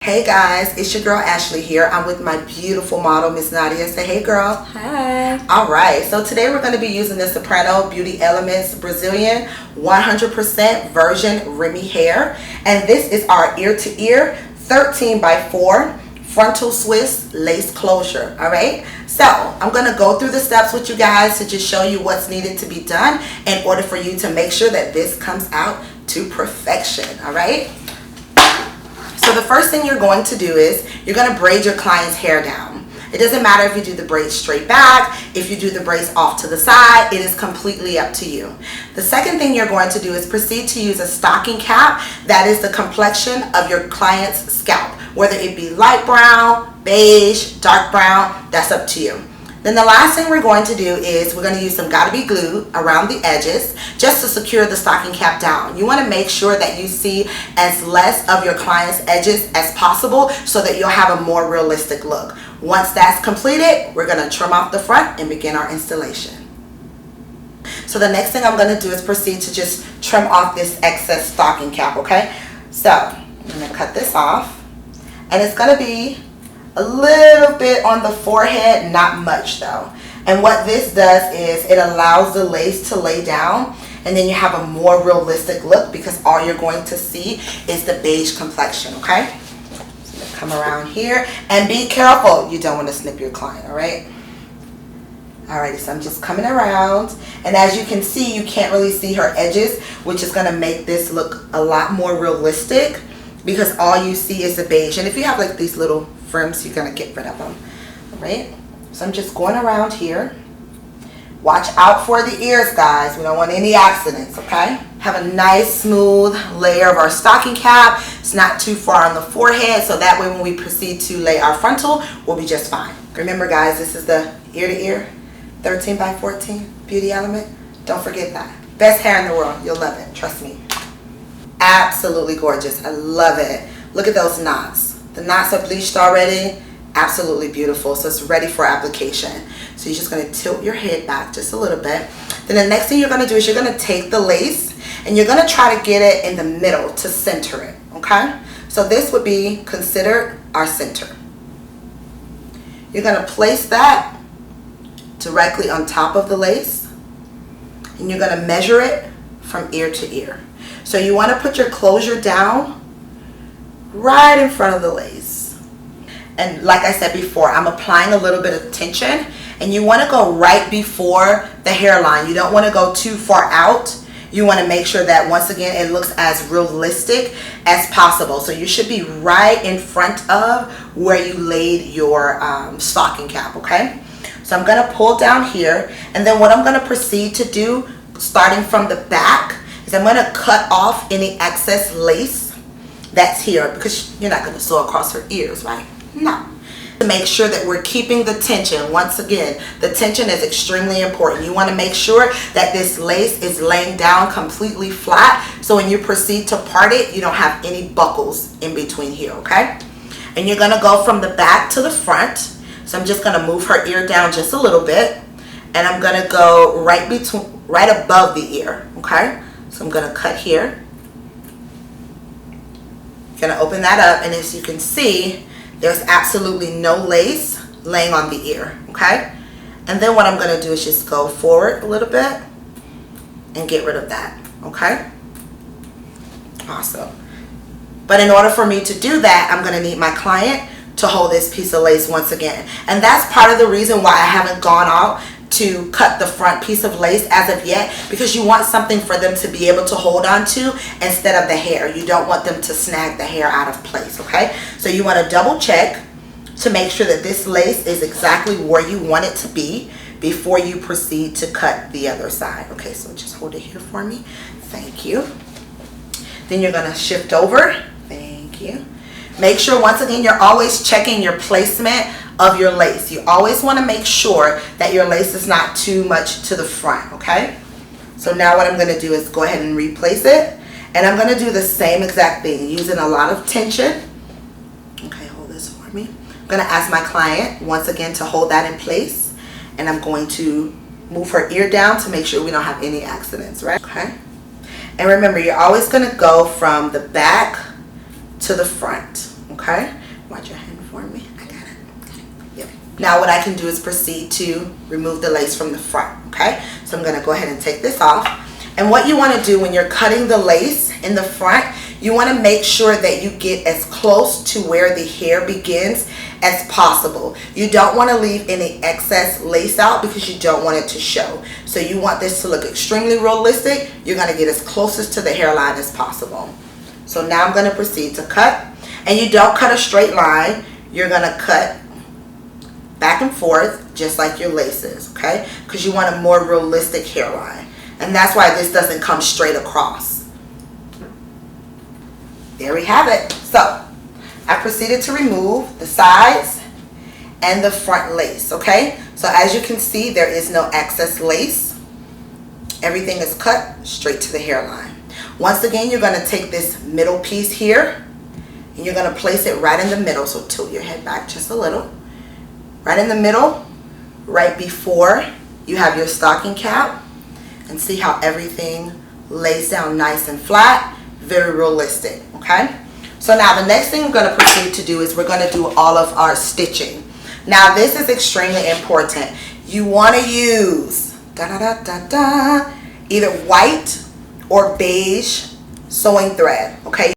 Hey guys, it's your girl Ashley here. I'm with my beautiful model, Miss Nadia. Say hey girl. Hi. Alright, so today we're going to be using the Soprano Beauty Elements Brazilian 100% Virgin Remy hair. And this is our ear to ear 13 by 4 frontal Swiss lace closure. Alright, so I'm going to go through the steps with you guys to just show you what's needed to be done in order for you to make sure that this comes out to perfection. Alright. So the first thing you're going to do is you're going to braid your client's hair down. It doesn't matter if you do the braids straight back, if you do the braids off to the side, it is completely up to you. The second thing you're going to do is proceed to use a stocking cap that is the complexion of your client's scalp, whether it be light brown, beige, dark brown, that's up to you. Then the last thing we're going to do is we're going to use some Gotta Be glue around the edges just to secure the stocking cap down. You want to make sure that you see as less of your client's edges as possible so that you'll have a more realistic look. Once that's completed, we're going to trim off the front and begin our installation. So the next thing I'm going to do is proceed to just trim off this excess stocking cap, okay? So I'm going to cut this off, and it's going to be a little bit on the forehead, not much though. And what this does is it allows the lace to lay down, and then you have a more realistic look because all you're going to see is the beige complexion, okay? So you come around here and be careful. You don't want to snip your client, all right? Alrighty, so I'm just coming around, and as you can see, you can't really see her edges, which is going to make this look a lot more realistic because all you see is the beige. And if you have like these little firms, you're gonna get rid of them. All right, so I'm just going around here. Watch out for the ears, guys. We don't want any accidents, okay? Have a nice smooth layer of our stocking cap. It's not too far on the forehead, so that way when we proceed to lay our frontal, we'll be just fine. Remember guys, this is the ear to ear 13 by 14 beauty element. Don't forget that. Best hair in the world. You'll love it, trust me. Absolutely gorgeous. I love it. Look at those knots. The knots are bleached already. Absolutely beautiful. So it's ready for application. So you're just going to tilt your head back just a little bit. Then the next thing you're going to do is you're going to take the lace and you're going to try to get it in the middle to center it. Okay? So this would be considered our center. You're going to place that directly on top of the lace, and you're going to measure it from ear to ear. So you want to put your closure down right in front of the lace. And like I said before, I'm applying a little bit of tension, and you want to go right before the hairline. You don't want to go too far out. You want to make sure that once again it looks as realistic as possible. So you should be right in front of where you laid your stocking cap, okay? So I'm going to pull down here, and then what I'm going to proceed to do starting from the back is I'm going to cut off any excess lace that's here, because you're not going to sew across her ears, right? No. To make sure that we're keeping the tension. Once again, the tension is extremely important. You want to make sure that this lace is laying down completely flat, so when you proceed to part it, you don't have any buckles in between here, okay? And you're going to go from the back to the front. So I'm just going to move her ear down just a little bit, and I'm going to go right above the ear, okay? So I'm going to cut here. Going to open that up, and as you can see, there's absolutely no lace laying on the ear, okay? And then what I'm going to do is just go forward a little bit and get rid of that, okay? Awesome. But in order for me to do that, I'm going to need my client to hold this piece of lace once again. And that's part of the reason why I haven't gone out to cut the front piece of lace as of yet, because you want something for them to be able to hold on to instead of the hair. You don't want them to snag the hair out of place, okay? So you want to double check to make sure that this lace is exactly where you want it to be before you proceed to cut the other side. Okay, so just hold it here for me. Thank you. Then you're going to shift over. Thank you. Make sure, once again, you're always checking your placement of your lace. You always want to make sure that your lace is not too much to the front, okay? So now what I'm going to do is go ahead and replace it, and I'm going to do the same exact thing using a lot of tension. Okay, hold this for me. I'm going to ask my client once again to hold that in place, and I'm going to move her ear down to make sure we don't have any accidents, right? Okay. And remember, you're always going to go from the back to the front, Okay, watch your hand for me. I got it. Okay. Yep. Now what I can do is proceed to remove the lace from the front. Okay, so I'm going to go ahead and take this off. And what you want to do when you're cutting the lace in the front, you want to make sure that you get as close to where the hair begins as possible. You don't want to leave any excess lace out because you don't want it to show. So you want this to look extremely realistic. You're going to get as closest to the hairline as possible. So now I'm going to proceed to cut. And you don't cut a straight line. You're going to cut back and forth just like your laces, okay? Because you want a more realistic hairline. And that's why this doesn't come straight across. There we have it. So I proceeded to remove the sides and the front lace, okay? So as you can see, there is no excess lace. Everything is cut straight to the hairline. Once again, you're going to take this middle piece here and you're going to place it right in the middle. So tilt your head back just a little. Right in the middle, right before you have your stocking cap. And see how everything lays down nice and flat, very realistic, okay? So now the next thing we're going to proceed to do is we're going to do all of our stitching. Now this is extremely important. You want to use either white or beige sewing thread, okay?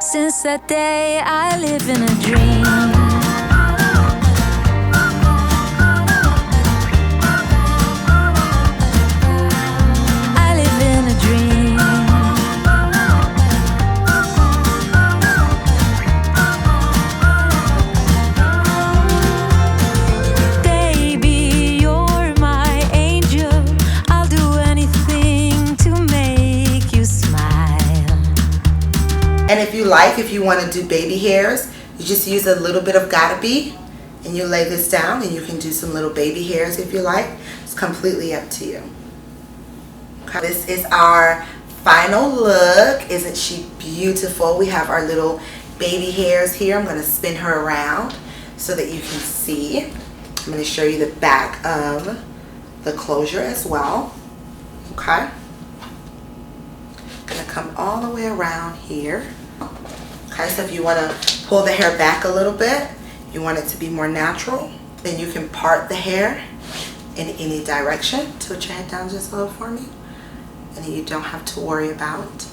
Since that day I live in a dream. I live in a dream. Baby, you're my angel. I'll do anything to make you smile. And if you want to do baby hairs, you just use a little bit of Gotta Be and you lay this down and you can do some little baby hairs if you like. It's completely up to you. Okay. This is our final look. Isn't she beautiful? We have our little baby hairs here. I'm going to spin her around so that you can see. I'm going to show you the back of the closure as well. Okay. Going to come all the way around here. Okay, so if you want to pull the hair back a little bit, you want it to be more natural, then you can part the hair in any direction. Tilt your head down just a little for me. And then you don't have to worry about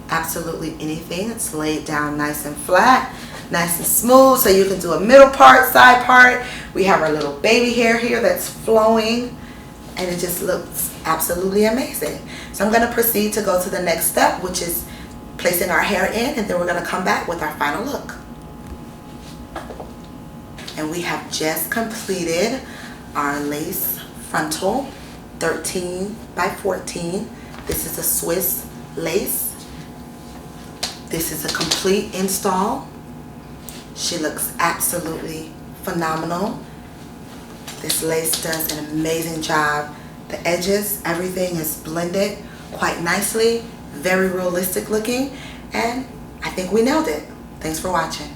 absolutely anything. It's laid down nice and flat, nice and smooth, so you can do a middle part, side part. We have our little baby hair here that's flowing, and it just looks absolutely amazing. So I'm going to proceed to go to the next step, which is placing our hair in, and then we're going to come back with our final look. And we have just completed our lace frontal 13 by 14. This is a Swiss lace. This is a complete install. She looks absolutely phenomenal. This lace does an amazing job. The edges, everything is blended quite nicely, very realistic looking, and I think we nailed it. Thanks for watching.